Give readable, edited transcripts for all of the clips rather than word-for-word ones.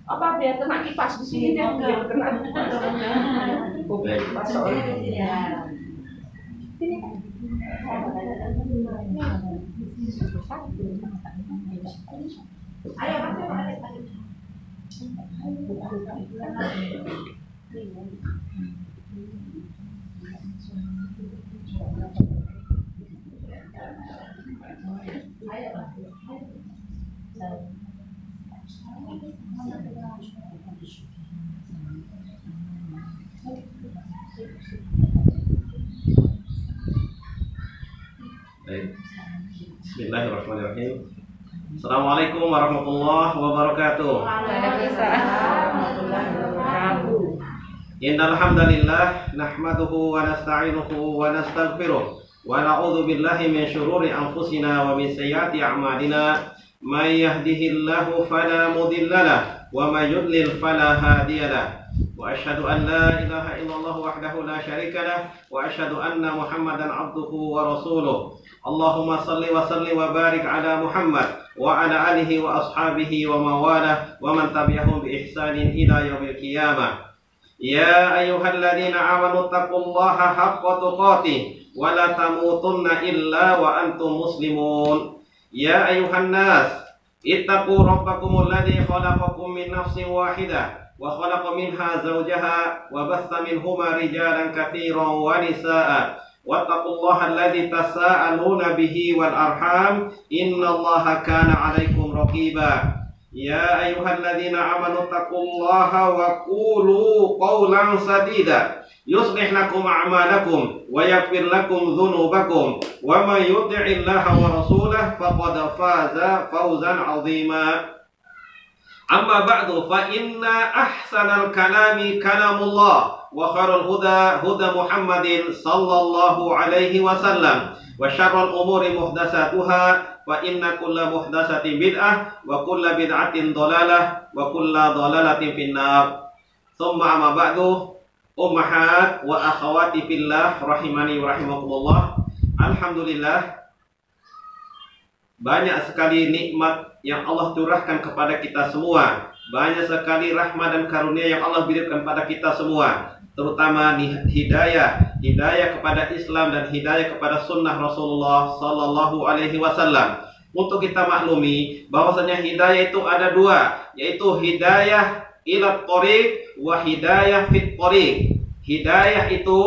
Apa biar kena kipas di sini dia enggak kena kipas. Bismillahirrahmanirrahim. Assalamualaikum warahmatullahi wabarakatuh. Innal hamdalillah nahmaduhu wa nasta'inuhu wa nastaghfiruh wa na'udzu billahi min shururi anfusina wa min sayyiati a'malina. May yahdihillahu fala mudhillalah wa may yudlil fala hadiyalah. Wa asyhadu an la ilaha illallah wahdahu la syarikalah wa asyhadu anna Muhammadan abduhu wa rasuluh. Allahumma salli wa salli wa barik ala Muhammad wa ala alihi wa ashabihi wa mawalah wa man tabi'ahum bi ihsanin ila yaumil qiyamah. Ya ayyuhalladzina amanu taqullaha haqqa tuqatih wa la tamutunna illa wa antum muslimun. Ya ayyuhan nas ittaqu rabbakumul ladzi khalaqakum min nafsin wahidah wa khalaqa minha zawjaha wa batha minhuma rijalan katsiran wa nisaa'a wattaqullaha alladzi tasaaluna bihi wal arham innallaha kana 'alaikum raqiba. Ya ayyuhalladzina amanu taqullaha wa qulu qawlan sadida yuslih lakum a'malakum wa yaghfir lakum dhunubakum wa may yuti'illaha wa rasulahu faqad faza fawzan 'azima. Amma ba'du fa inna ahsanal kalami kalamullah wa khairul huda huda Muhammadin sallallahu alaihi wasallam wa syarrul umuri muhdatsatuha wa inna kulla muhdatsatin bid'ah wa kulla bid'atin dhalalah wa kulla dhalalatin finnar. Tsumma amma ba'du, ummahat wa akhawati fillah rahimani wa rahimakumullah. Alhamdulillah, banyak sekali nikmat yang Allah curahkan kepada kita semua. Banyak sekali rahmat dan karunia yang Allah berikan kepada kita semua, terutama hidayah kepada Islam dan hidayah kepada sunnah Rasulullah sallallahu alaihi wasallam. Untuk kita maklumi bahwasanya hidayah itu ada dua, yaitu hidayah ila thoriq wa hidayah fit thoriq. Hidayah itu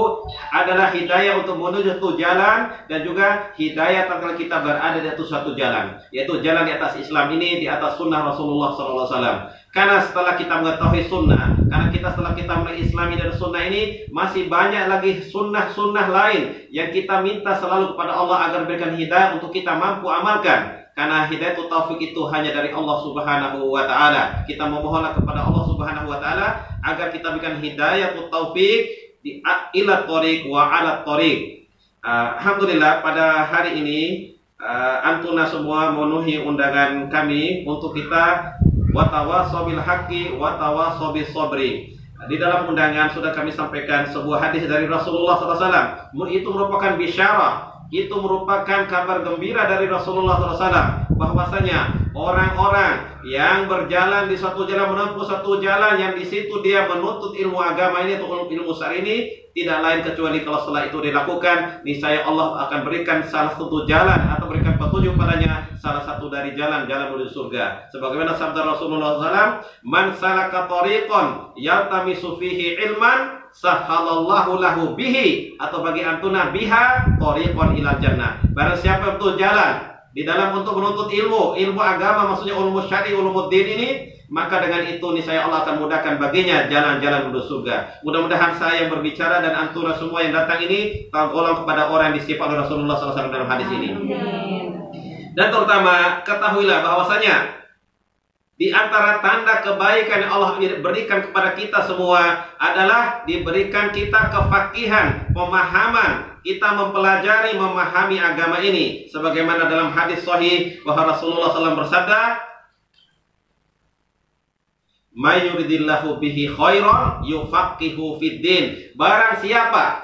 adalah hidayah untuk menuju satu jalan, dan juga hidayah tatkala kita berada di atas suatu jalan, yaitu jalan di atas Islam ini, di atas sunnah Rasulullah SAW. Karena setelah kita mengetahui sunnah, setelah kita mengislami dan sunnah ini, masih banyak lagi sunnah-sunnah lain yang kita minta selalu kepada Allah agar berikan hidayah untuk kita mampu amalkan. Karena hidayah taufik itu hanya dari Allah Subhanahu wa taala. Kita memohonlah kepada Allah Subhanahu wa taala agar kita berikan hidayah taufik di ila thoriq wa ala thoriq. Alhamdulillah, pada hari ini antuna semua memenuhi undangan kami untuk kita watawasau bil haqqi watawasau bis sabri. Di dalam undangan sudah kami sampaikan sebuah hadis dari Rasulullah SAW. Itu merupakan bisyarah, itu merupakan kabar gembira dari Rasulullah SAW, bahwasanya orang-orang yang berjalan di suatu jalan, menempuh satu jalan yang di situ dia menuntut ilmu agama ini atau ilmu syar'i ini, tidak lain kecuali kalau setelah itu dilakukan, niscaya Allah akan berikan salah satu jalan atau berikan petunjuk padanya, salah satu dari jalan-jalan menuju surga. Sebagaimana sabda Rasulullah SAW, man salaka tariqan yaltamisu fihi ilman sahhalallahu lahu bihi, atau bagi antuna biha tariqan ilal jannah. Barang siapa itu jalan di dalam untuk menuntut ilmu agama, maksudnya ilmu syar'i, ilmu din ini, maka dengan itu niscaya Allah akan mudahkan baginya jalan-jalan menuju surga. Mudah-mudahan saya yang berbicara dan antuna semua yang datang ini tergolong kepada orang yang disifat oleh Rasulullah SAW dalam hadis ini. Dan terutama ketahuilah bahwasanya di antara tanda kebaikan yang Allah berikan kepada kita semua adalah diberikan kita kefakihan, pemahaman, kita mempelajari, memahami agama ini. Sebagaimana dalam hadis sahih bahwa Rasulullah SAW bersabda, may yuridillahu bihi khairan yufaqihu fid din. Barang siapa,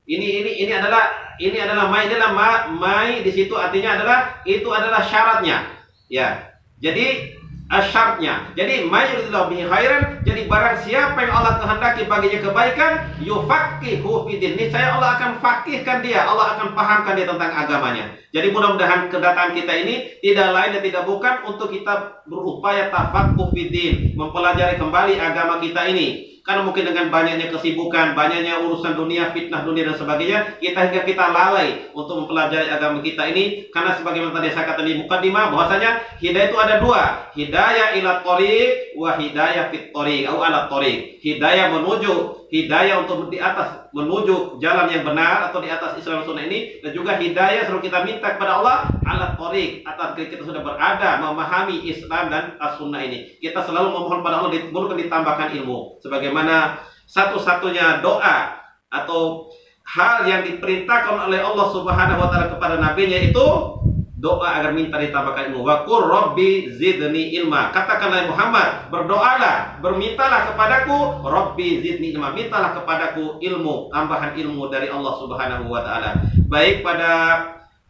ini adalah ini adalah mai di situ artinya adalah itu adalah syaratnya. Ya. Jadi syaratnya. Jadi may yuridillahu bihi khairan, jadi barang siapa yang Allah kehendaki baginya kebaikan, yufaqihu fiddin. Niscaya Allah akan fakihkan dia, Allah akan pahamkan dia tentang agamanya. Jadi mudah-mudahan kedatangan kita ini tidak lain dan tidak bukan untuk kita berupaya tafaqquh fiddin, mempelajari kembali agama kita ini. Karena mungkin dengan banyaknya kesibukan, banyaknya urusan dunia, fitnah dunia dan sebagainya, hingga kita lalai untuk mempelajari agama kita ini. Karena sebagaimana tadi saya katakan di mukadimah bahwasanya hidayah itu ada dua, hidayah ila thoriq wa hidayah fit thoriq atau ala thoriq. Hidayah untuk di atas menuju jalan yang benar atau di atas Islam sunnah ini, dan juga hidayah selalu kita minta kepada Allah ala thoriq, atas kita sudah berada memahami Islam dan as-sunnah ini. Kita selalu memohon pada Allah ditambahkan ilmu. Sebagaimana satu-satunya doa atau hal yang diperintahkan oleh Allah Subhanahu wa taala kepada nabinya itu doa agar minta ditambahkan ilmu. Wa qur rabbi zidni ilma. Katakanlah Muhammad, berdoalah, bermintalah kepadaku, rabbi zidni ilma, mintalah kepadaku ilmu, tambahan ilmu dari Allah Subhanahu wa taala. Baik, pada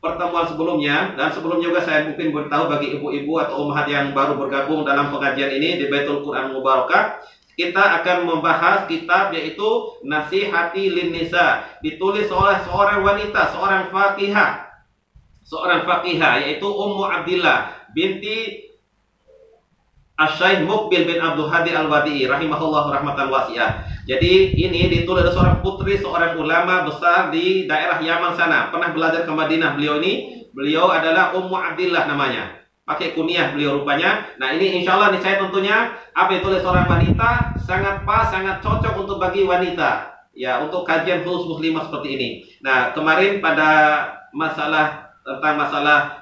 pertemuan sebelumnya dan sebelumnya juga saya mungkin beritahu bagi ibu-ibu atau ummahat yang baru bergabung dalam pengajian ini di Baitul Quran Mubarakah, kita akan membahas kitab yaitu Nasihati lin Nisa, ditulis oleh seorang wanita, seorang faqihah yaitu Ummu Abdillah binti Asy-Syaikh Muqbil bin Abdul Hadi Al-Wadi'i rahimahullah rahmatan wasi'ah. Jadi ini ditulis oleh seorang putri, seorang ulama besar di daerah Yaman sana, pernah belajar ke Madinah. Beliau adalah Ummu Abdillah namanya, pakai kunyah beliau rupanya. Nah ini insya Allah nih saya tentunya apa yang ditulis seorang wanita sangat pas, sangat cocok untuk bagi wanita ya, untuk kajian khusus muslimah seperti ini. Nah kemarin pada masalah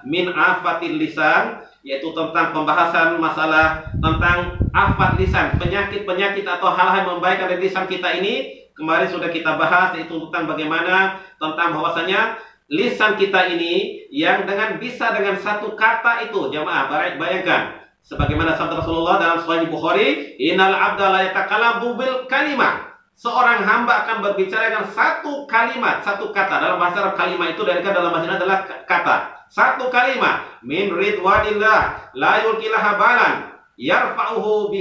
min afatil lisan, yaitu tentang pembahasan masalah tentang afat lisan, penyakit-penyakit atau hal-hal yang membahayakan dari lisan kita ini. Kemarin sudah kita bahas, yaitu tentang bagaimana tentang bahwasanya lisan kita ini yang bisa dengan satu kata itu, jamaah bayangkan sebagaimana sabda Rasulullah dalam Sahih Bukhari, innal abda la yatakallamu bil kalimah. Seorang hamba akan berbicara dengan satu kalimat, satu kata. Dalam bahasa Arab kalimat itu dalam bahasa Indonesia adalah kata. Satu kalimat, min ridwanillah la yulqilaha balan yarfa'ullahu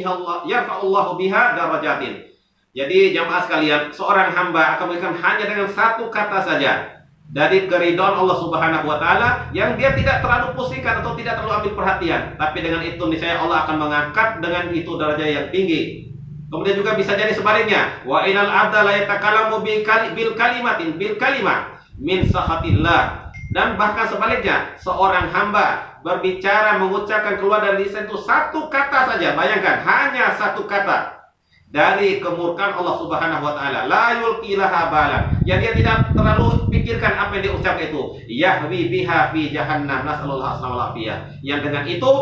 biha darajatin. Jadi jamaah sekalian, seorang hamba akan memberikan hanya dengan satu kata saja dari keridhaan Allah Subhanahu wa taala yang dia tidak terlalu pusingkan atau tidak terlalu ambil perhatian, tapi dengan itu niscaya Allah akan mengangkat dengan itu derajat yang tinggi. Kemudian juga bisa jadi sebaliknya, wa inal abda la yatakallamu bil kalimah min sakhatillah. Dan bahkan sebaliknya, seorang hamba berbicara mengucapkan keluar dari lisan itu satu kata saja, bayangkan hanya satu kata dari kemurkaan Allah Subhanahu wa taala, la yulqilaha balan, yang dia tidak terlalu pikirkan apa yang dia ucapkan itu, yahwi biha fi jahannam, nasallallahu alaihi wasallam, yang dengan itu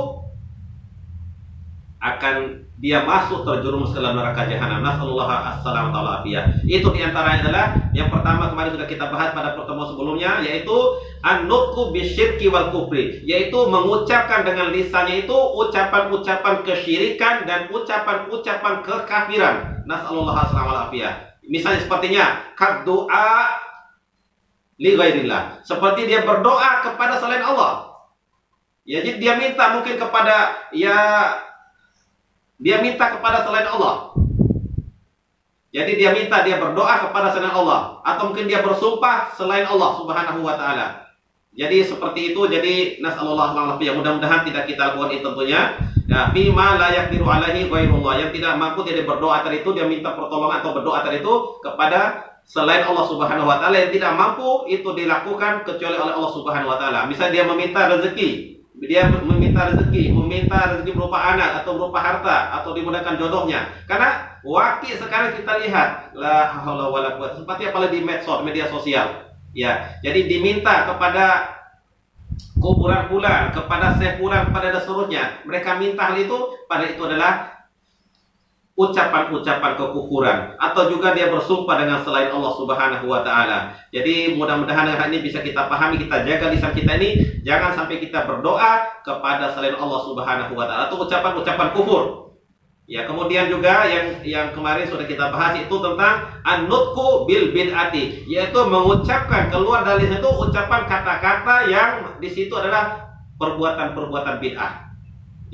akan dia masuk terjerumus ke dalam neraka jahanam, nasallallahu alaihi wasallam. Itu diantaranya adalah yang pertama, kemarin sudah kita bahas pada pertemuan sebelumnya, yaitu an-nutqu bisyirki wal kufri, yaitu mengucapkan dengan lisannya itu ucapan-ucapan kesyirikan dan ucapan-ucapan kekafiran, nasallallahu alaihi wasallam. Misalnya sepertinya kaddu'a li ghairillah, seperti dia berdoa kepada selain Allah. Ya, jadi dia minta mungkin kepada dia minta kepada selain Allah. Jadi dia berdoa kepada selain Allah, atau mungkin dia bersumpah selain Allah Subhanahu wa taala. Jadi seperti itu. Jadi nasallallahu alaihi wasallam, mudah-mudahan tidak kita lakukan itu tentunya. Ya, fima la yaqdiru alaihi ghairullah, yang tidak mampu dia berdoa tadi itu, dia minta pertolongan atau berdoa tadi itu kepada selain Allah Subhanahu wa taala, yang tidak mampu itu dilakukan kecuali oleh Allah Subhanahu wa taala. Misalnya dia meminta rezeki, meminta rezeki berupa anak atau berupa harta atau dimudahkan jodohnya. Karena wakil sekarang kita lihat la haula wala quwwata, seperti apalagi di media sosial. Ya, jadi diminta kepada kuburan fulan, kepada syekh fulan, kepada seterusnya. Mereka minta hal itu, pada itu adalah ucapan-ucapan kekufuran, atau juga dia bersumpah dengan selain Allah Subhanahu wa taala. Jadi mudah-mudahan hal ini bisa kita pahami, kita jaga lisan kita ini, jangan sampai kita berdoa kepada selain Allah Subhanahu wa taala atau ucapan-ucapan kufur. Ya, kemudian juga yang kemarin sudah kita bahas itu tentang an-nutqu bil bid'ati, yaitu mengucapkan keluar dari situ ucapan kata-kata yang di situ adalah perbuatan-perbuatan bid'ah.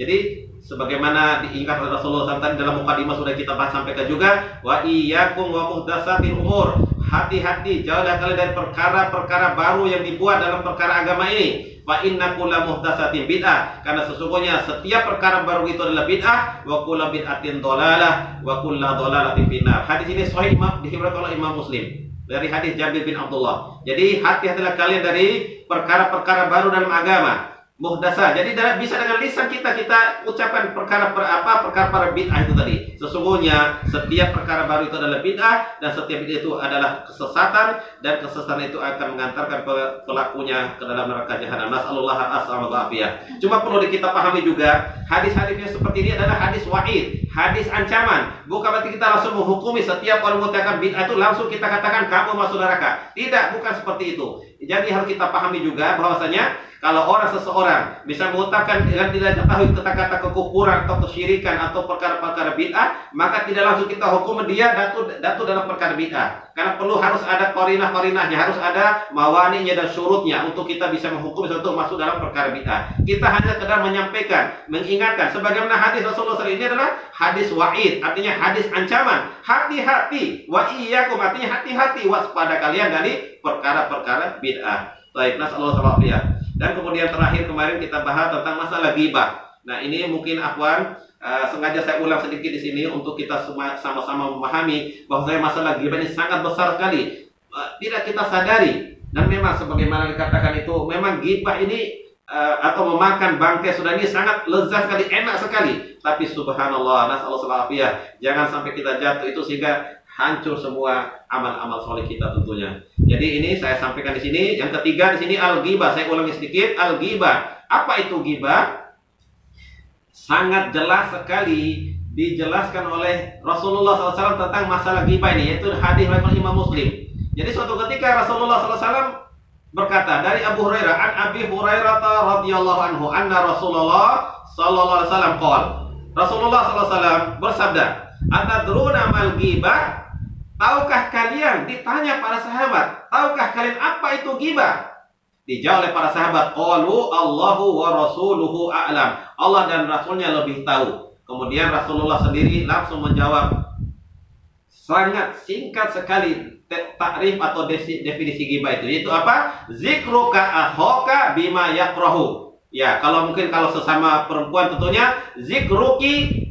Jadi sebagaimana diingat oleh Rasulullah SAW dalam mukadimah sudah kita bahas sampaikan juga, wa iyyakum wa muhdatsatil umur. Hati-hati, jauhlah kalian dari perkara-perkara baru yang dibuat dalam perkara agama ini. Fa inna kulla muhdatsatin bid'ah, karena sesungguhnya setiap perkara baru itu adalah bid'ah, wa kullu bid'atin dhalalah wa kullu dhalalatin finnar. Hadis ini sahih diriwayatkan oleh Imam Muslim dari hadis Jabir bin Abdullah. Jadi hati-hatilah kalian dari perkara-perkara baru dalam agama. Muhdasa. Jadi bisa dengan lisan kita ucapkan perkara bid'ah itu tadi. Sesungguhnya setiap perkara baru itu adalah bid'ah, dan setiap bid'ah itu adalah kesesatan, dan kesesatan itu akan mengantarkan pelakunya ke dalam neraka jahanam. Nasallallahu alaihi wasallam. Cuma perlu kita pahami juga, hadis-hadisnya seperti ini adalah hadis wa'id, hadis ancaman. Bukan berarti kita langsung menghukumi setiap orang mengucapkan bid'ah itu langsung kita katakan kamu masuk neraka. Tidak, bukan seperti itu. Jadi harus kita pahami juga bahwasanya kalau seseorang bisa mengucapkan dengan tidak ketahui kata-kata kekufuran atau kesyirikan atau perkara-perkara bid'ah, maka tidak langsung kita hukum dia datu dalam perkara bid'ah. Karena harus ada qarinah-qarinahnya, harus ada mawaninya dan syurutnya untuk kita bisa menghukum sesuatu masuk dalam perkara bid'ah. Kita hanya sekedar menyampaikan, mengingatkan. Sebagaimana hadis Rasulullah SAW ini adalah hadis wa'id, artinya hadis ancaman. Hati-hati, wa iyyakum, artinya hati-hati, waspada kalian dari perkara-perkara bid'ah. Baik, nasallahu alaihi wasallam. Dan kemudian terakhir kemarin kita bahas tentang masalah ghibah. Nah, ini mungkin akhwan sengaja saya ulang sedikit di sini untuk kita sama-sama memahami bahwa masalah ghibah ini sangat besar sekali. Tidak kita sadari, dan memang sebagaimana dikatakan itu memang ghibah ini atau memakan bangkai saudara ini sangat lezat sekali, enak sekali. Tapi subhanallah, nasallahu alaihi wasallam, jangan sampai kita jatuh itu sehingga hancur semua amal-amal soleh kita tentunya. Jadi ini saya sampaikan di sini. Yang ketiga di sini al-ghibah. Saya ulangi sedikit, al-ghibah. Apa itu ghibah? Sangat jelas sekali dijelaskan oleh Rasulullah SAW tentang masalah ghibah ini, yaitu hadis riwayat Imam Muslim. Jadi suatu ketika Rasulullah SAW berkata dari Abu Hurairah, an Abi Hurairah radhiyallahu anhu, anna Rasulullah sallallahu alaihi wasallam qala. Rasulullah sallallahu alaihi wasallam bersabda, "Atadruna mal ghibah?" Tahukah kalian, ditanya para sahabat, tahukah kalian apa itu ghibah? Dijawab oleh para sahabat, qalu Allahu wa rasuluhu a'lam. Allah dan Rasulnya lebih tahu. Kemudian Rasulullah sendiri langsung menjawab, sangat singkat sekali takrif atau definisi ghibah itu. Yaitu apa? Zikruka akhaka bima yakrahu. Ya, kalau sesama perempuan tentunya zikruki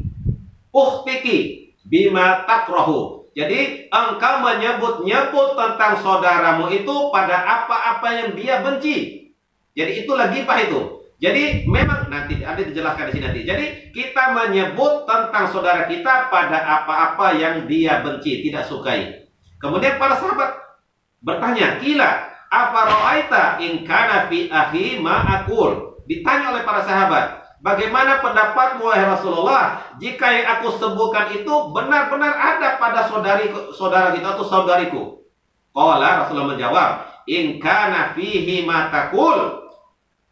ukhtiki bima takrahu. Jadi engkau menyebut-nyebut tentang saudaramu itu pada apa-apa yang dia benci. Jadi itulah ghibah itu. Jadi memang nanti ada dijelaskan di sini nanti. Jadi kita menyebut tentang saudara kita pada apa-apa yang dia benci, tidak sukai. Kemudian para sahabat bertanya, "Qila afara'aita in kana fi akhi ma aqul?" Ditanya oleh para sahabat, bagaimana pendapatmu wahai Rasulullah jika yang aku sebutkan itu benar-benar ada pada saudara kita atau saudariku? Qala, Rasulullah menjawab, in kana fihi ma taqul,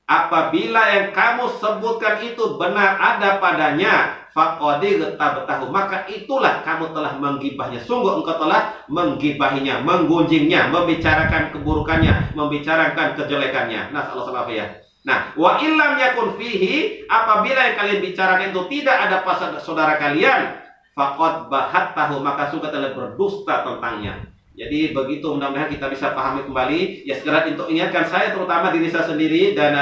apabila yang kamu sebutkan itu benar ada padanya, faqadi ghtabtahu, maka itulah kamu telah menggibahnya. Sungguh engkau telah menggibahinya, menggunjingnya, membicarakan keburukannya, membicarakan kejelekannya. Nasallallahu alaihi wasallam. Nah, wa illam yakun fihi, apabila yang kalian bicarakan itu tidak ada pada saudara kalian, faqad bahattahu, maka sungguh telah berdusta tentangnya. Jadi begitu, mudah-mudahan kita bisa pahami kembali. Ya, segera untuk ingatkan saya, terutama diri saya sendiri dan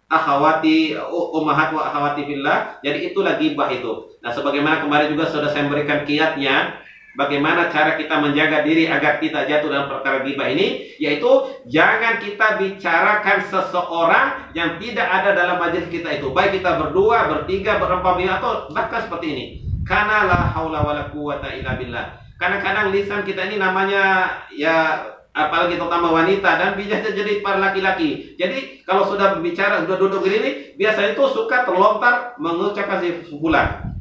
akhwati ummahat wa akhwati fillah. Jadi itulah ghibah itu. Nah, sebagaimana kemarin juga sudah saya memberikan kiatnya, bagaimana cara kita menjaga diri agar kita jatuh dalam perkara ghibah ini, yaitu jangan kita bicarakan seseorang yang tidak ada dalam majelis kita itu. Baik kita berdua, bertiga, berempat, atau bahkan seperti ini. Karena la haula wala quwata illa billah. Kadang-kadang lisan kita ini namanya ya, apalagi terutama wanita dan biasanya jadi para laki-laki. Jadi kalau sudah berbicara, sudah duduk gini, biasanya itu suka terlontar mengucapkan si fulan.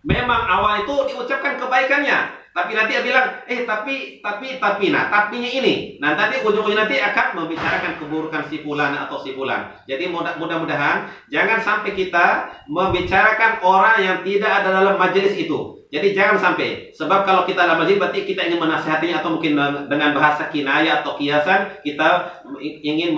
Memang awal itu diucapkan kebaikannya, Tapi nanti dia bilang, tapi, nah, tapinya ini. Nah, nanti ujung-ujungnya nanti akan membicarakan keburukan si fulan atau si fulan. Jadi mudah-mudahan jangan sampai kita membicarakan orang yang tidak ada dalam majelis itu. Jadi jangan sampai, sebab kalau kita dalam majelis berarti kita ingin menasihatinya, atau mungkin dengan bahasa kinayah atau kiasan kita ingin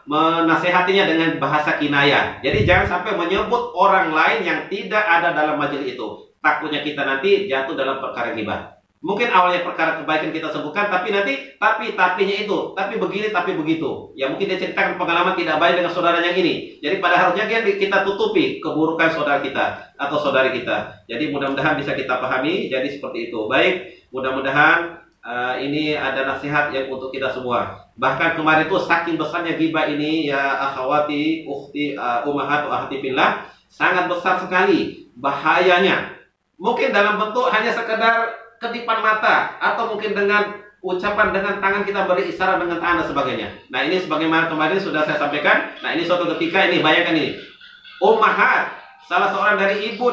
menasihatinya dengan bahasa kinayah. Jadi jangan sampai menyebut orang lain yang tidak ada dalam majelis itu. Takutnya kita nanti jatuh dalam perkara ghibah. Mungkin awalnya perkara kebaikan kita sebutkan, tapi nanti tapinya itu, tapi begini, tapi begitu. Ya mungkin dia ceritakan pengalaman tidak baik dengan saudaranya yang ini. Jadi pada harusnya kita tutupi keburukan saudara kita atau saudari kita. Jadi mudah-mudahan bisa kita pahami. Jadi seperti itu. Baik, mudah-mudahan ini ada nasihat yang untuk kita semua. Bahkan kemarin itu saking besarnya ghibah ini ya akhwati, ukhti, ummahat wa akhti fillah, sangat besar sekali bahayanya. Mungkin dalam bentuk hanya sekedar kedipan mata, atau mungkin dengan ucapan dengan tangan kita beri isyarat dengan tangan dan sebagainya. Nah ini sebagaimana kemarin sudah saya sampaikan. Nah ini suatu ketika ini, bayangkan ini, ummahat, salah seorang dari ibu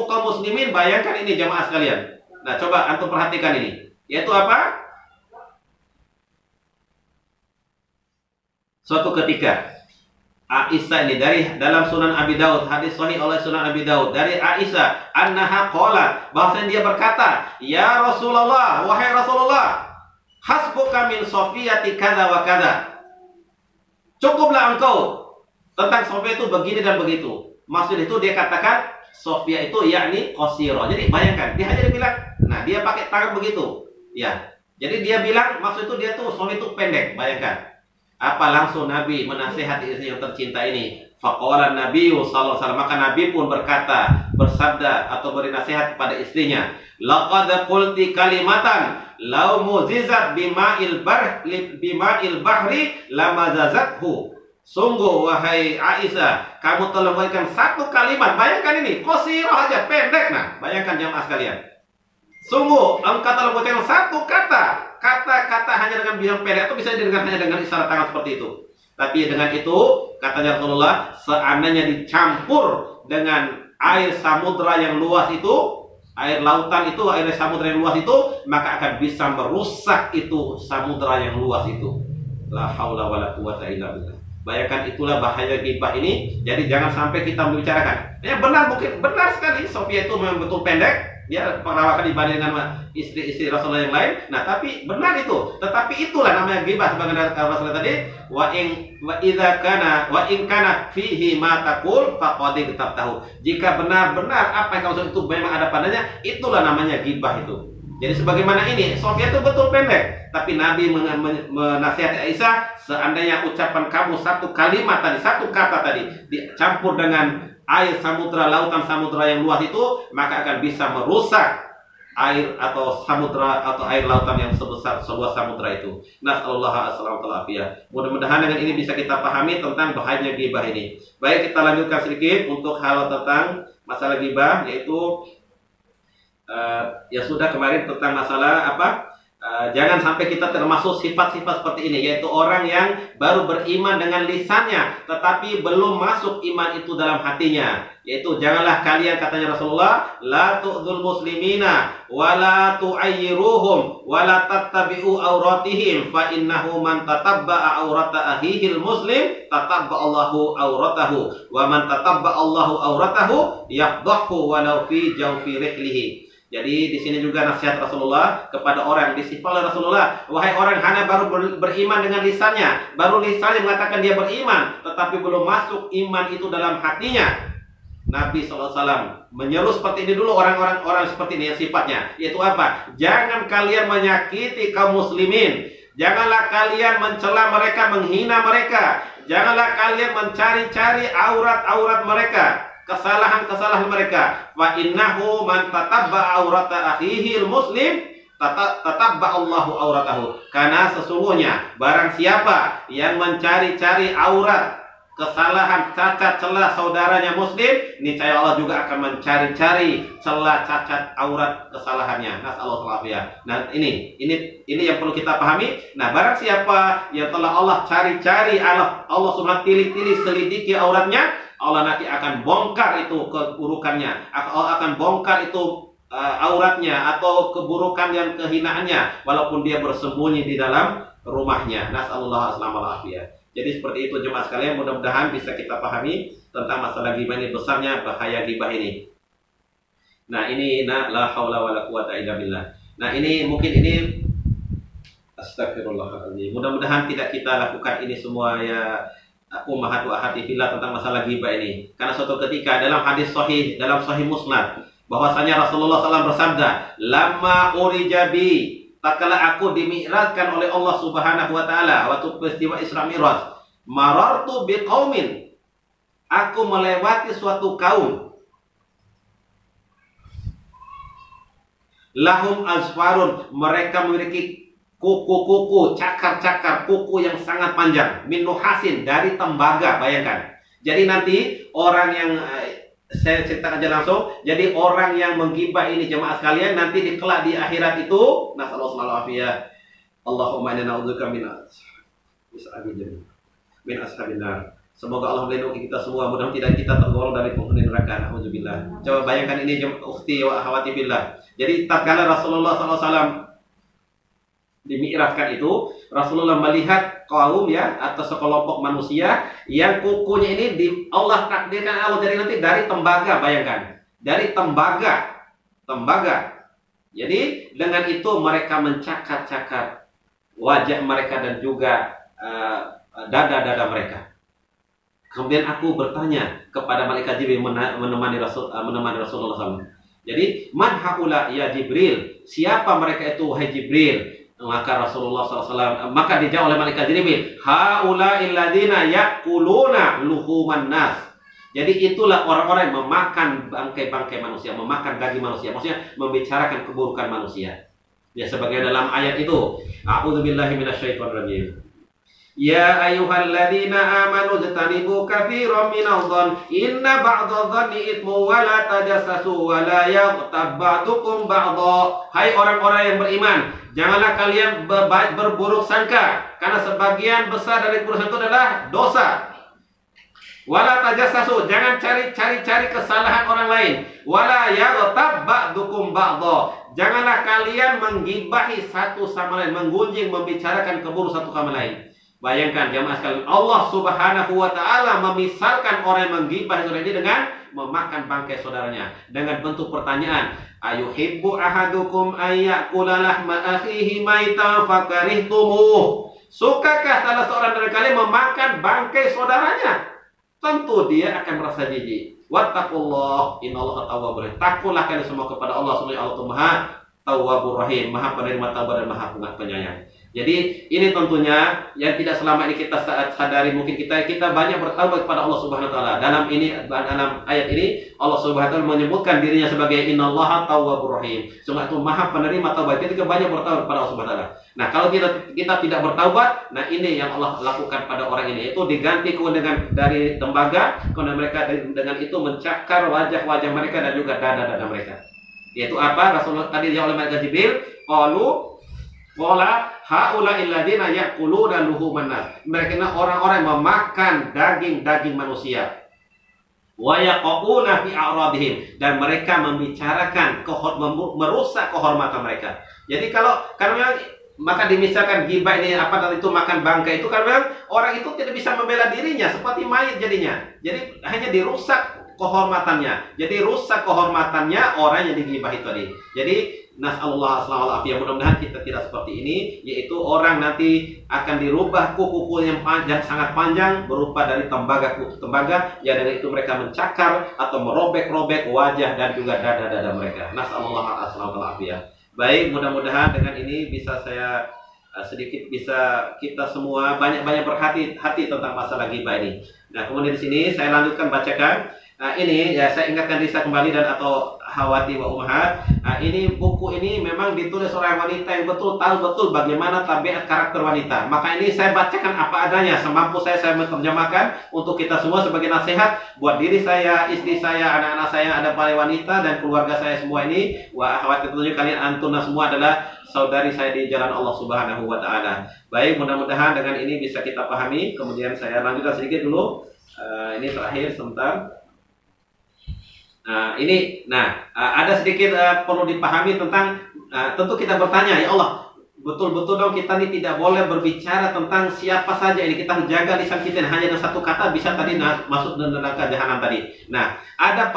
kaum muslimin, bayangkan ini jamaah sekalian. Nah coba antum perhatikan ini, yaitu apa? Suatu ketika Aisyah ini dalam Sunan Abi Daud, hadis sahih oleh Sunan Abi Daud dari Aisyah annaha qalat, bahwasanya dia berkata, ya Rasulullah, wahai Rasulullah, hasbuka min Sofiyati kada wa kada. Cukuplah engkau tentang Sofia itu begini dan begitu. Maksud itu dia katakan Sofia itu yakni qasira. Jadi bayangkan, dia hanya bilang, nah dia pakai tangan begitu. Ya. Jadi dia bilang maksud itu dia tuh Sofia itu pendek, bayangkan. Apa langsung Nabi menasihati istri yang tercinta ini? Faqala Nabi sallallahu alaihi wasallam, maka Nabi pun berkata, bersabda atau beri nasihat kepada istrinya, laqad qulti kalimatan law muzizat bima'il bahri lamazazathu. Sungguh wahai Aisyah, kamu telah memberikan satu kalimat. Bayangkan ini, qasirah aja, pendek. Nah, bayangkan jamaah sekalian. Sungguh engkau telah memberikan satu kata hanya dengan bilang pendek, atau bisa hanya dengan isyarat tangan seperti itu. Tapi dengan itu, katanya Rasulullah, seandainya dicampur dengan air samudra yang luas itu, air lautan itu, air samudra yang luas itu, maka akan bisa merusak itu samudra yang luas itu. La haula wala quwata illa billah. Bayangkan itulah bahaya ghibah ini. Jadi jangan sampai kita membicarakan. Ya benar, mungkin benar sekali Sofia itu memang betul pendek. Dia perawakan dibanding dengan istri-istri Rasulullah yang lain. Nah, tapi benar itu. Tetapi itulah namanya ghibah sebagaimana Rasulullah tadi, wa in kana fihi ma taqul faqad tahu. Jika benar-benar apa yang kamu itu memang ada padanya, itulah namanya ghibah itu. Jadi sebagaimana ini, Sofia itu betul pendek, tapi Nabi menasihati Aisyah, seandainya ucapan kamu satu kalimat tadi, satu kata tadi dicampur dengan air samudra, lautan samudra yang luas itu, maka akan bisa merusak air atau samudra atau air lautan yang sebesar seluas samudra itu. Nasallallahu alaihi. Mudah-mudahan dengan ini bisa kita pahami tentang bahayanya ghibah ini. Baik, kita lanjutkan sedikit untuk hal tentang masalah ghibah, yaitu ya sudah kemarin tentang masalah apa? Jangan sampai kita termasuk sifat-sifat seperti ini, yaitu orang yang baru beriman dengan lisannya tetapi belum masuk iman itu dalam hatinya. Yaitu janganlah kalian, katanya Rasulullah, la tu'dzul muslimina wa la tu'ayyiruhum wa la tattabi'u auratihim fa innahu man tatabba'a aurata ahihil muslim tatabba Allahu auratahu wa man tatabba Allahu auratahu yafdahu walau fi jawfi rihlihi. Jadi di sini juga nasihat Rasulullah kepada orang yang disifat oleh Rasulullah, wahai orang hanya baru beriman dengan lisannya, baru lisannya mengatakan dia beriman, tetapi belum masuk iman itu dalam hatinya. Nabi SAW menyeru seperti ini dulu orang-orang seperti ini yang sifatnya, yaitu apa? Jangan kalian menyakiti kaum muslimin, janganlah kalian mencela mereka, menghina mereka, janganlah kalian mencari-cari aurat-aurat mereka, kesalahan-kesalahan mereka. Wa innahu man tatabba aurata akhihi muslim tatabba Allahu auratahu. Karena sesungguhnya barang siapa yang mencari-cari aurat, kesalahan, cacat, celah saudaranya muslim, niscaya Allah juga akan mencari-cari celah, cacat, aurat, kesalahannya. Nasallahu alaihi. Nah, ini yang perlu kita pahami. Nah, barang siapa yang telah Allah cari-cari, Allah Subhanahu pilih-pilih, selidiki auratnya, Allah nanti akan bongkar itu keburukannya. Allah akan bongkar itu auratnya atau keburukan dan kehinaannya walaupun dia bersembunyi di dalam rumahnya. Nasallallahu alaihi wasallam. Jadi seperti itu jemaah sekalian, mudah-mudahan bisa kita pahami tentang masalah ghibah ini, besarnya bahaya ghibah ini. Nah, ini la haula wala quwata illa billah. Nah, ini mungkin ini astagfirullahaladzim. Mudah-mudahan tidak kita lakukan ini semua ya ummahat wa ahati fillah tentang masalah ghibah ini. Karena suatu ketika dalam hadis sahih, dalam sahih musnad, bahwasanya Rasulullah SAW bersabda, "Lamma urijabi," tatkala aku dimi'rajkan oleh Allah Subhanahu wa taala waktu peristiwa Isra Mi'raj, marartu biqaumin, aku melewati suatu kaum, lahum azfarun, mereka memiliki kuku-kuku, cakar-cakar kuku yang sangat panjang, min nuhasin, dari tembaga. Bayangkan. Jadi nanti orang yang saya ceritakan aja langsung. Jadi orang yang menggibah ini jemaah sekalian nanti kelak di akhirat itu, nasallallahu alaihi wasallam, Allahumma inna na'udzubika min ashabin nar. Semoga Allah melindungi kita semua, mudah-mudahan tidak kita tergolong dari penghuni neraka. Alhamdulillah. Coba bayangkan ini ukhti wa akhwati fillah. Jadi tatkala Rasulullah SAW dimi'rajkan itu, Rasulullah melihat kaum ya atau sekelompok manusia yang kukunya ini Allah takdirkan Allah jadi nanti dari tembaga. Bayangkan, dari tembaga. Jadi dengan itu mereka mencakar-cakar wajah mereka dan juga dada-dada mereka. Kemudian aku bertanya kepada malaikat Jibril menemani Rasulullah SAW. Jadi man haula ya Jibril, siapa mereka itu wahai Jibril? Maka Rasulullah SAW, maka dijawab oleh malaikat Jibril, haula illadzina yakuluna luhuman nas. Jadi itulah orang-orang yang memakan bangkai-bangkai manusia, memakan daging manusia, maksudnya membicarakan keburukan manusia. Ya sebagaimana dalam ayat itu, a'udzubillahi minasyaitonirrajim. Ya ayyuhalladzina amanu jtanibu katsiran minadh-dhann inna ba'dadh-dhanni itsmun wa la tajassasu wa la yaghtab ba'dukum ba'dha. Hai orang-orang yang beriman, janganlah kalian berburuk sangka, karena sebagian besar dari buruk sangka itu adalah dosa. Wala tajassasu, jangan cari kesalahan orang lain. Wala yaghtab ba'dukum ba'dha, janganlah kalian menggibahi satu sama lain, menggunjing, membicarakan keburukan satu sama lain. Bayangkan jamaah sekalian, Allah Subhanahu wa taala memisalkan orang yang menggibah saudara ini dengan memakan bangkai saudaranya dengan bentuk pertanyaan, ayuhibbu ahadukum ayyakula lahma akhihi maitan fakarihtumuh. Sukakah salah seorang dari kalian memakan bangkai saudaranya? Tentu dia akan merasa jijik. Wattaqullah innallaha tawwabur rahim. Takutlah kalian semua kepada Allah, sesungguhnya Allah itu Maha Tawwabur Rahim, Maha penerima taubat dan Maha penyayang. Jadi ini tentunya yang tidak selama ini kita sadari, mungkin kita banyak bertaubat kepada Allah Subhanahu wa taala. Dalam ayat ini Allah Subhanahu wa taala menyebutkan dirinya sebagai innallaha tawwabur rahim. Sungguh itu Maha penerima taubat. Kita banyak bertaubat kepada Allah Subhanahu wa taala. Nah, kalau kita tidak bertaubat, nah ini yang Allah lakukan pada orang ini, itu diganti dengan dari tembaga, kemudian mereka dengan itu mencakar wajah-wajah mereka dan juga dada-dada mereka. Yaitu apa? Rasulullah tadi dijawab oleh malaikat Jibril, qala haula illadzina yaquluna luhuman nas. Mereka orang-orang yang memakan daging manusia. Wa yaquna fi a'radihim, dan mereka membicarakan merusak kehormatan mereka. Jadi karena maka dimisalkan ghibah ini apa tadi itu makan bangkai itu, karena orang itu tidak bisa membela dirinya, seperti mayit jadinya. Jadi hanya dirusak kehormatannya. Jadi rusak kehormatannya orang yang digibahi tadi. Jadi nasallallahu alaihi wasallam, mudah-mudahan kita tidak seperti ini, yaitu orang nanti akan dirubah kuku yang panjang, sangat panjang, berupa dari tembaga, ya dari itu mereka mencakar atau merobek-robek wajah dan juga dada-dada mereka. Nasallallahu alaihi wasallam. Baik, mudah-mudahan dengan ini bisa saya sedikit bisa kita semua banyak-banyak berhati-hati tentang masalah ghibah ini. Nah, kemudian di sini saya lanjutkan bacakan. Nah, ini ya saya ingatkan diri saya kembali dan atau Hawati wa Ummahat. Nah, ini buku ini memang ditulis oleh wanita yang tahu betul bagaimana tabiat karakter wanita. Maka ini saya bacakan apa adanya, semampu saya menerjemahkan untuk kita semua sebagai nasihat buat diri saya, istri saya, anak-anak saya, ada para wanita dan keluarga saya semua ini. Wa akhwat, tentunya kalian antuna semua adalah saudari saya di jalan Allah Subhanahu wa taala. Baik, mudah-mudahan dengan ini bisa kita pahami. Kemudian saya lanjutkan sedikit dulu. Ini terakhir sebentar. Ada sedikit perlu dipahami tentang tentu kita bertanya, ya Allah, betul-betul dong kita ini tidak boleh berbicara tentang siapa saja ini, kita harus jaga lisan kita, hanya dengan satu kata bisa tadi masuk ke neraka jahanam tadi. Nah, ada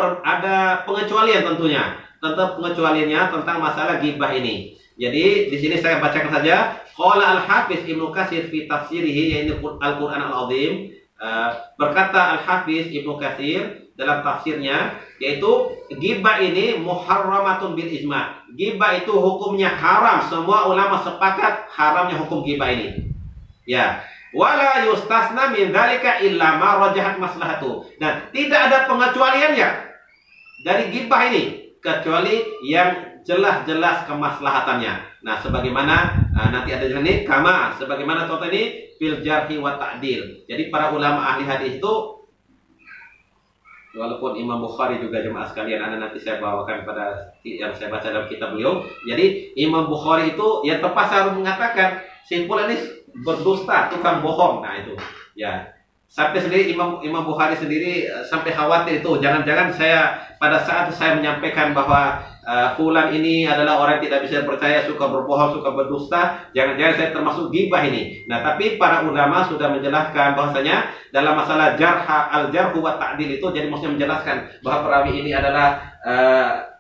pengecualian tentunya. Tentu pengecualiannya tentang masalah ghibah ini. Jadi di sini saya bacakan saja. Qala al-Hafiz Ibnu Katsir fi tafsirihi, yaitu Al-Qur'an Al-Azim. Berkata Al-Hafiz Ibnu Katsir dalam tafsirnya, yaitu ghibah ini muharramatun bil ijma. Ghibah itu hukumnya haram. Semua ulama sepakat haramnya hukum ghibah ini. Ya. Wala yustasna min dzalika illa ma rajahat maslahatu. Dan tidak ada pengecualiannya dari ghibah ini kecuali yang jelas-jelas kemaslahatannya. Nah, sebagaimana nanti ada ini kama, sebagaimana contoh ini fil jarhi wa ta'dil. Jadi para ulama ahli hadis itu, walaupun Imam Bukhari juga jemaah sekalian, nanti saya bawakan pada yang saya baca dalam kitab beliau. Jadi Imam Bukhari itu ya terpaksa harus mengatakan si fulan ini berdusta, tukang bohong. Nah itu ya, sampai sendiri Imam Bukhari sendiri sampai khawatir itu, jangan-jangan saya pada saat saya menyampaikan bahwa fulan ini adalah orang yang tidak bisa percaya, suka berbohong, suka berdusta, jangan-jangan saya termasuk ghibah ini. Nah, tapi para ulama sudah menjelaskan bahwasanya dalam masalah al-jarh wa ta'dil itu, jadi maksudnya menjelaskan bahwa perawi ini adalah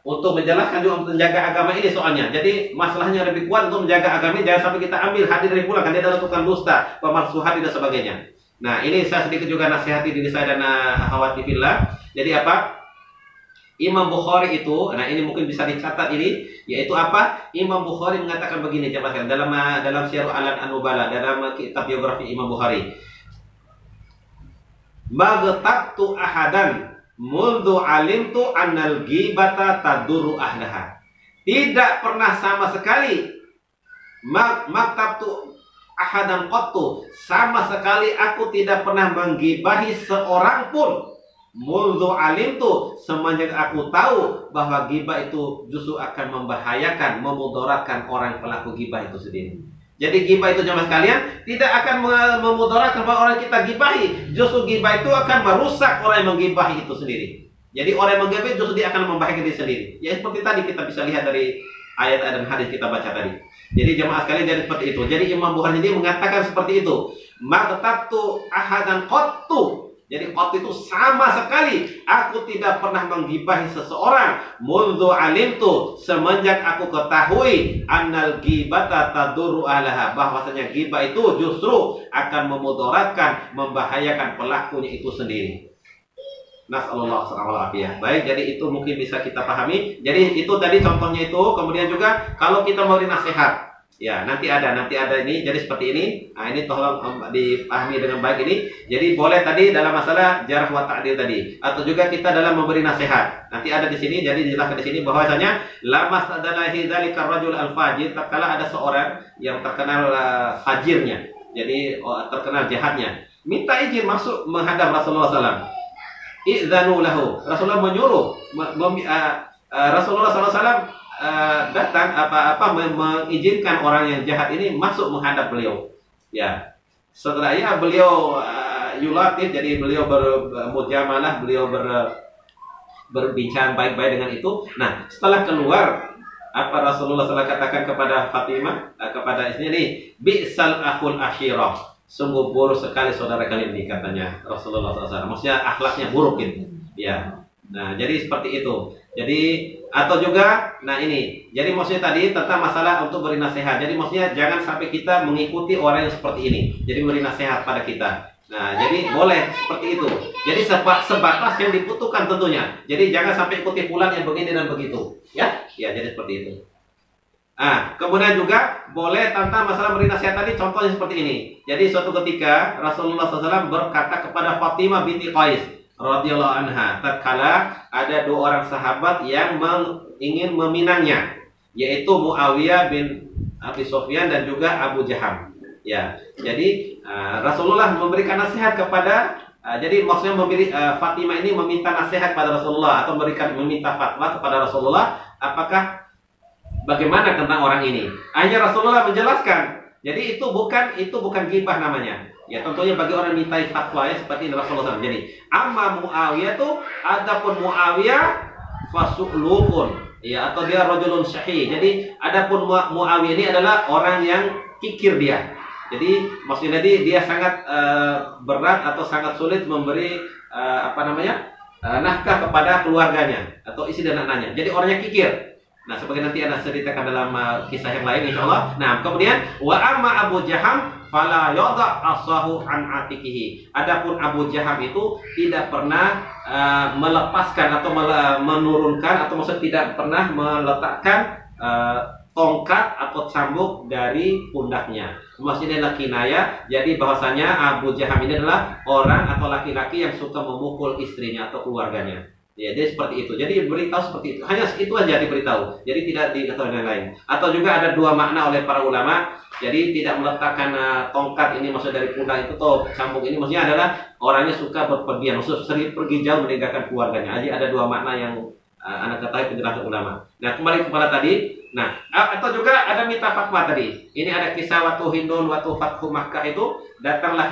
untuk menjelaskan juga untuk menjaga agama ini soalnya. Jadi masalahnya lebih kuat untuk menjaga agama ini, jangan sampai kita ambil hadis dari fulan kan dia adalah tukang dusta, pemalsu hadis dan sebagainya. Nah, ini saya sedikit juga nasihati diri saya dan akhwati fillah. Jadi apa? Imam Bukhari itu, nah ini mungkin bisa dicatat ini, yaitu apa? Imam Bukhari mengatakan begini, jemaah dalam Syiar A'lam An-Nubala, dalam kitab biografi Imam Bukhari. Maghtabtu ahadan muldu alimtu annal ghibata tadurru ahlaha. Tidak pernah sama sekali maghtabtu ahadan qattu, sama sekali aku tidak pernah menggibahi seorang pun. Muldu alim tuh, semenjak aku tahu bahwa ghibah itu justru akan membahayakan, memudaratkan orang pelaku ghibah itu sendiri. Jadi ghibah itu jemaah sekalian tidak akan memudaratkan orang kita gibahi, justru ghibah itu akan merusak orang yang menggibahi itu sendiri. Jadi orang yang menggibahi justru dia akan membahayakan diri sendiri. Ya seperti tadi kita bisa lihat dari ayat-ayat dan hadis kita baca tadi. Jadi jemaah sekalian jadi seperti itu. Jadi Imam Bukhari ini mengatakan seperti itu. Maghtabtu ahadan qattu. Jadi qat itu sama sekali aku tidak pernah menggibahi seseorang. Muldu alimtu, semenjak aku ketahui annal ghibata tadurru ahlaha, bahwasanya ghibah itu justru akan memudaratkan, membahayakan pelakunya itu sendiri. Nasallallahu alaihi wasallam. Baik, jadi itu mungkin bisa kita pahami. Jadi itu tadi contohnya itu. Kemudian juga kalau kita mau nasihat, ya nanti ada ini. Jadi seperti ini. Nah ini tolong dipahami dengan baik ini. Jadi boleh tadi dalam masalah jarh wa ta'dil tadi, atau juga kita dalam memberi nasihat. Nanti ada di sini. Jadi dijelaskan di sini bahwasanya lamas adalah dzalika rajul al-fajir, tatkala ada seorang yang terkenal fajirnya, jadi terkenal jahatnya, minta izin masuk menghadap Rasulullah SAW. Idzanu lahu, Rasulullah menyuruh Rasulullah SAW datang mengizinkan orang yang jahat ini masuk menghadap beliau. Ya, setelah beliau yulatif, jadi beliau bermujamalah, beliau berbincang baik-baik dengan itu. Nah, setelah keluar, apa Rasulullah SAW katakan kepada Fatimah, kepada istrinya ini, bi'sal akhul asyirah, sungguh buruk sekali saudara kalian ini, katanya Rasulullah SAW. Maksudnya akhlaknya buruk gitu. Ya. Nah, jadi seperti itu. Jadi atau juga, nah ini. Jadi maksudnya tadi tentang masalah untuk beri nasihat. Jadi maksudnya jangan sampai kita mengikuti orang yang seperti ini. Jadi beri nasihat pada kita. Nah, jadi boleh seperti itu. Jadi sebatas yang dibutuhkan tentunya. Jadi jangan sampai ikuti pulang yang begini dan begitu. Ya, ya jadi seperti itu. Nah, kemudian juga boleh tentang masalah beri nasihat tadi, contohnya seperti ini. Jadi suatu ketika Rasulullah SAW berkata kepada Fatimah binti Qais radhiyallahu anha, tatkala ada dua orang sahabat yang ingin meminangnya, yaitu Muawiyah bin Abi Sufyan dan juga Abu Jaham. Ya, jadi Rasulullah memberikan nasihat kepada, jadi maksudnya Fatimah ini meminta nasihat kepada Rasulullah atau meminta fatwa kepada Rasulullah, apakah bagaimana tentang orang ini. Hanya Rasulullah menjelaskan. Jadi itu bukan ghibah namanya. Ya tentunya bagi orang minta fatwa ya seperti ini Rasulullah SAW. Jadi amma Muawiyah tuh, adapun Muawiyah fasu'lukun, ya, atau dia rajulun syahih. Jadi adapun Muawiyah ini adalah orang yang kikir dia. Jadi maksudnya dia sangat berat atau sangat sulit memberi nafkah kepada keluarganya atau istri dan anaknya. Jadi orangnya kikir. Nah, sebagai nanti Anda ceritakan dalam kisah yang lain insyaallah. Nah, kemudian wa amma Abu Jaham fala yadha asahu an atikihi. Adapun Abu Jaham itu tidak pernah melepaskan atau menurunkan atau maksud tidak pernah meletakkan tongkat atau cambuk dari pundaknya. Maksudnya kinaya. Jadi bahwasanya Abu Jaham ini adalah orang atau laki-laki yang suka memukul istrinya atau keluarganya. Ya, jadi seperti itu. Jadi beritahu seperti itu. Hanya itu aja diberitahu. Jadi tidak diketahui yang lain. Atau juga ada dua makna oleh para ulama. Jadi tidak meletakkan tongkat ini maksud dari pundak itu atau cambuk ini maksudnya adalah orangnya suka berpergian, maksud sering pergi jauh meninggalkan keluarganya. Jadi ada dua makna yang anak ketahui penjelasan ulama. Nah, kembali kepada tadi. Nah, atau juga ada mita fatwa tadi. Ini ada kisah waktu Fathu Makkah itu datanglah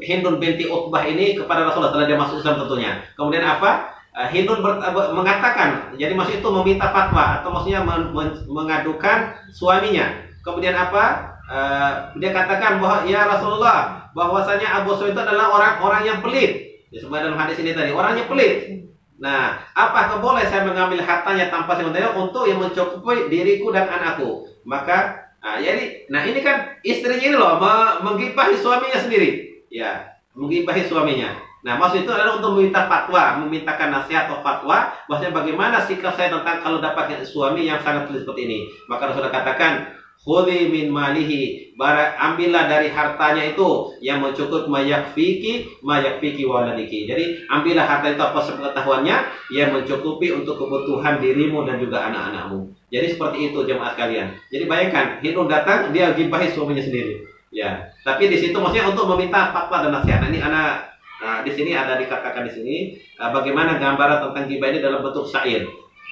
Hindun binti Utbah ini kepada Rasulullah setelah dia masuk Islam tentunya. Kemudian apa? Hindun mengatakan, jadi maksud itu meminta fatwa atau maksudnya mengadukan suaminya. Kemudian apa? Dia katakan bahwa ya Rasulullah, bahwasanya Abu Sufyan itu adalah orang-orang yang pelit. Disebut dalam hadis ini tadi, orangnya pelit. Nah, apakah boleh saya mengambil hartanya tanpa sementara untuk yang mencukupi diriku dan anakku? Maka ini kan istrinya ini loh menggibahi suaminya sendiri. Ya, menggibahi suaminya. Nah, maksud itu adalah untuk meminta fatwa, memintakan nasihat atau fatwa bahwasanya bagaimana sikap saya tentang kalau dapat suami yang sangat pelit seperti ini. Maka Rasulullah katakan, khudhi min malihi, ambillah dari hartanya itu yang mencukup mayakfiki waladiki. Jadi ambillah harta itu apa sepengetahuannya yang mencukupi untuk kebutuhan dirimu dan juga anak-anakmu. Jadi seperti itu jemaah sekalian. Jadi bayangkan, Hindun datang dia gibahi suaminya sendiri. Ya, tapi di situ maksudnya untuk meminta fatwa dan nasihat. Nah, ini di sini ada dikatakan di sini bagaimana gambaran tentang gibah ini dalam bentuk syair.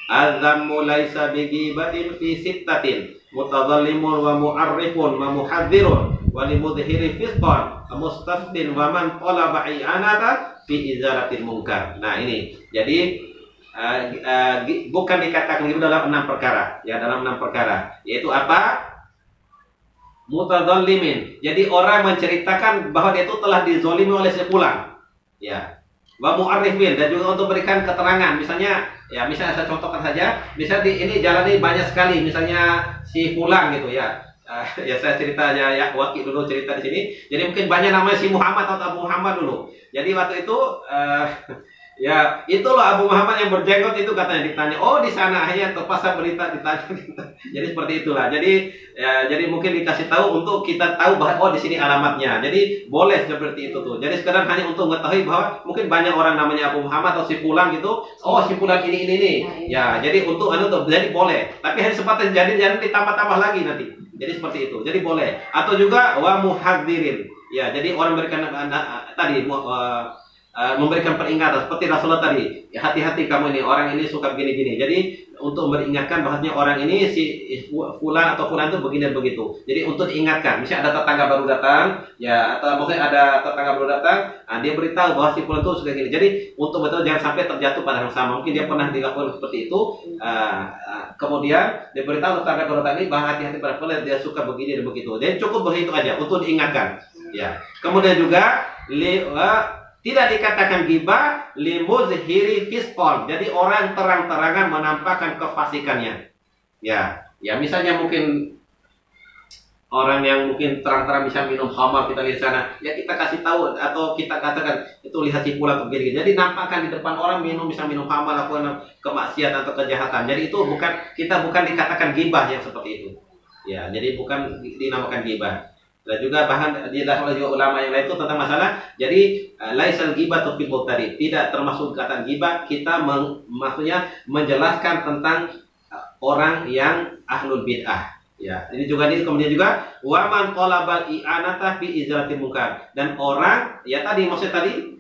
Azammu laisa bigibatin fi sittatin mutadhallimun wa mu'arrifun wa muhadzirun wa limudhhiri fisqan mustaftin wa man talaba i'anata fi izalatil munkar. Nah, ini. Jadi bukan dikatakan itu dalam 6 perkara, ya, dalam 6 perkara. Yaitu apa? Mutadhallimin. Jadi orang menceritakan bahwa dia itu telah dizolimi oleh si fulan. Ya. Wa mu'arrifin, dan juga untuk berikan keterangan. Misalnya saya contohkan saja, misalnya ini jalan ini banyak sekali, misalnya si fulan gitu ya. Ya saya cerita aja ya, wakil dulu cerita di sini. Jadi mungkin banyak namanya si Muhammad atau Abu Muhammad dulu. Jadi waktu itu ya itu loh Abu Muhammad yang berjenggot itu katanya ditanya, oh di sana hanya terpaksa berita ditanya. Jadi seperti itulah. Jadi mungkin dikasih tahu untuk kita tahu bahwa oh di sini alamatnya. Jadi boleh seperti itu tuh. Jadi sekarang hanya untuk mengetahui bahwa mungkin banyak orang namanya Abu Muhammad atau si fulan gitu. Oh si fulan ini nih. Ya jadi untuk jadi boleh. Tapi hanya sempat jangan ditambah-tambah lagi nanti. Jadi seperti itu. Jadi boleh. Atau juga wa muhadzirin. Ya jadi orang berikan tadi memberikan peringatan seperti Rasulullah tadi, ya, hati-hati kamu ini, orang ini suka begini-gini. Jadi untuk meringatkan bahwasanya orang ini si fulan atau fulan itu begini dan begitu. Jadi untuk diingatkan, misalnya ada tetangga baru datang, ya, atau mungkin ada tetangga baru datang, dia beritahu bahwa si fulan itu suka gini. Jadi untuk betul jangan sampai terjatuh pada yang sama. Mungkin dia pernah dilakukan seperti itu. Kemudian dia beritahu tetangga baru datang ini bahwa hati-hati pada fulan, dia suka begini dan begitu. Jadi cukup begitu aja untuk diingatkan. Ya. Kemudian juga tidak dikatakan ghibah limuzhiri fisqon. Jadi orang terang-terangan menampakkan kefasikannya. Ya misalnya mungkin orang yang mungkin terang-terang bisa minum khamar, kita lihat sana, ya kita kasih tahu atau kita katakan itu lihat si fulan begini. Jadi nampakkan di depan orang bisa minum khamar, lakukan kemaksiatan atau kejahatan. Jadi itu bukan dikatakan ghibah yang seperti itu. Ya, jadi bukan dinamakan ghibah. Dan juga bahkan dijelaskan oleh ulama yang lain itu tentang masalah jadi laisal ghibatu fil mubtadi, tidak termasuk kata ghibah kita maksudnya menjelaskan tentang orang yang ahlul bid'ah. Ya, ini juga kemudian juga waman talabal i'anata fi izalatil munkar, dan orang ya tadi maksudnya tadi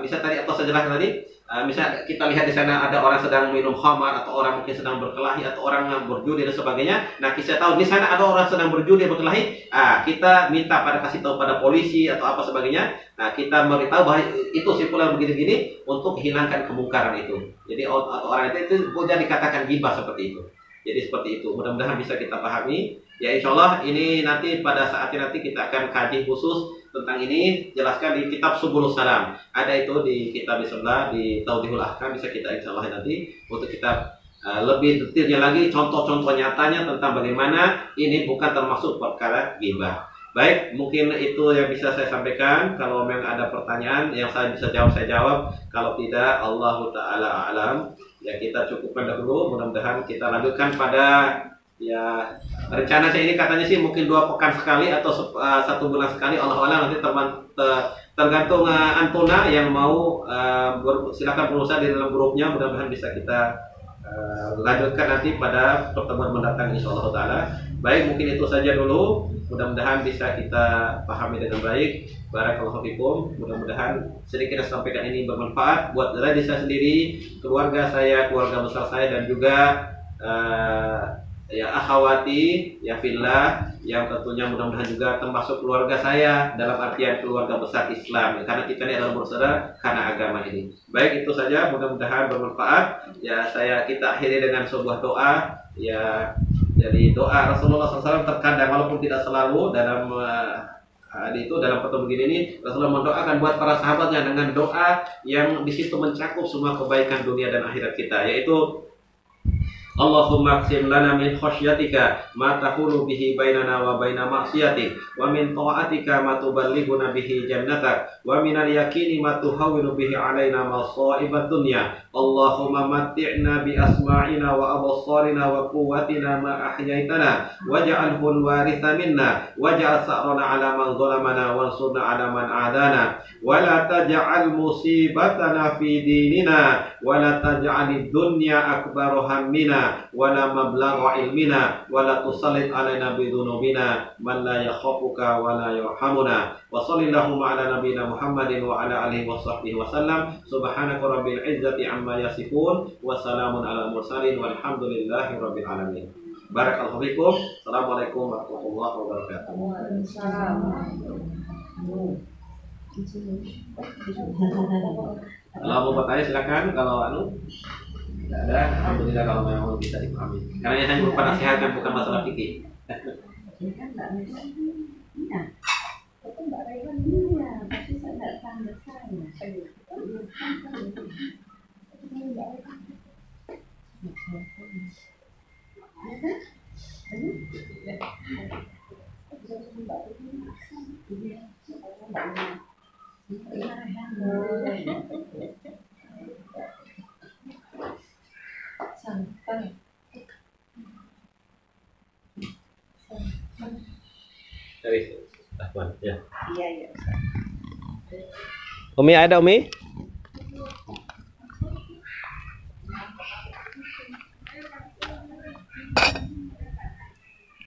misal tadi atau sejelas tadi misalnya kita lihat di sana ada orang sedang minum khamar, atau orang mungkin sedang berkelahi, atau orang berjudi dan sebagainya. Nah, kita tahu di sana ada orang sedang berjudi berkelahi, kita minta kasih tahu pada polisi atau apa sebagainya. Nah, kita beritahu bahwa itu simpulan begini-gini untuk hilangkan kemungkaran itu. Jadi orang itu mudah dikatakan ghibah seperti itu. Jadi seperti itu. Mudah-mudahan bisa kita pahami. Ya, insya Allah ini nanti pada saatnya nanti kita akan kaji khusus tentang ini, jelaskan di kitab Subulus Salam. Ada itu di kitab di sebelah, di Tauhidul Ahkam, bisa kita insya Allah nanti untuk kita lebih detailnya lagi, contoh-contoh nyatanya tentang bagaimana ini bukan termasuk perkara ghibah. Baik, mungkin itu yang bisa saya sampaikan. Kalau memang ada pertanyaan yang saya bisa jawab, saya jawab. Kalau tidak, Allahu Ta'ala a'lam. Ya, kita cukupkan dahulu. Mudah-mudahan kita lanjutkan pada, ya, rencana saya ini katanya sih mungkin 2 pekan sekali atau 1 bulan sekali. Allah a'lam, nanti tergantung Antuna yang mau, silakan berusaha di dalam grupnya. Mudah-mudahan bisa kita lanjutkan nanti pada pertemuan mendatang insyaallah taala. Baik, mungkin itu saja dulu. Mudah-mudahan bisa kita pahami dengan baik. Barakallahu fikum. Mudah-mudahan sedikit yang sampaikan ini bermanfaat buat diri saya sendiri, keluarga saya, keluarga besar saya, dan juga ya akhwati ya fillah, yang tentunya mudah-mudahan juga termasuk keluarga saya dalam artian keluarga besar Islam, karena kita ini adalah bersaudara karena agama ini. Baik, itu saja, mudah-mudahan bermanfaat. Ya, kita akhiri dengan sebuah doa. Ya, jadi doa Rasulullah SAW terkadang, walaupun tidak selalu dalam itu dalam pertemuan begini ini, Rasulullah mendoakan buat para sahabatnya dengan doa yang di situ mencakup semua kebaikan dunia dan akhirat kita, yaitu Allahumma qsim lana min khasyatika ma tahulu bihi bainana wa baina ma'siyatik, wa min ta'atika ma tuballighuna bihi jannatak, wa min al-yaqini ma tuhawwinu bihi alaina masa'ibad dunya. Allahumma matti'na bi asma'ina wa absarina wa quwwatina ma ahyaitana, waj'alhu al-waritha minna, waj'al sa'rana 'ala man zalamana wansurna 'ala man 'adana, wa la taj'al musibatana fi dinina, wa la taj'alid dunya akbar hammina wala mablagha ilmina wala tusallit alaina bidunubina man la yakhafuka wala yarhamuna. Wa sallallahu ala nabiyyina Muhammadin wa ala alihi wa sahbihi wa sallam. Subhanaka rabbil izzati amma yasifun wa salamun ala mursalin walhamdulillahi rabbil alamin. Barakallahu fikum. Assalamualaikum warahmatullahi wabarakatuh. Kalau mau bertanya silakan, kalau tidak ada, alhamdulillah kalau memang bisa dipahami. Karena yang hanya berupa nasihat kan bukan masalah fikih. Ya. Umi ada Umi?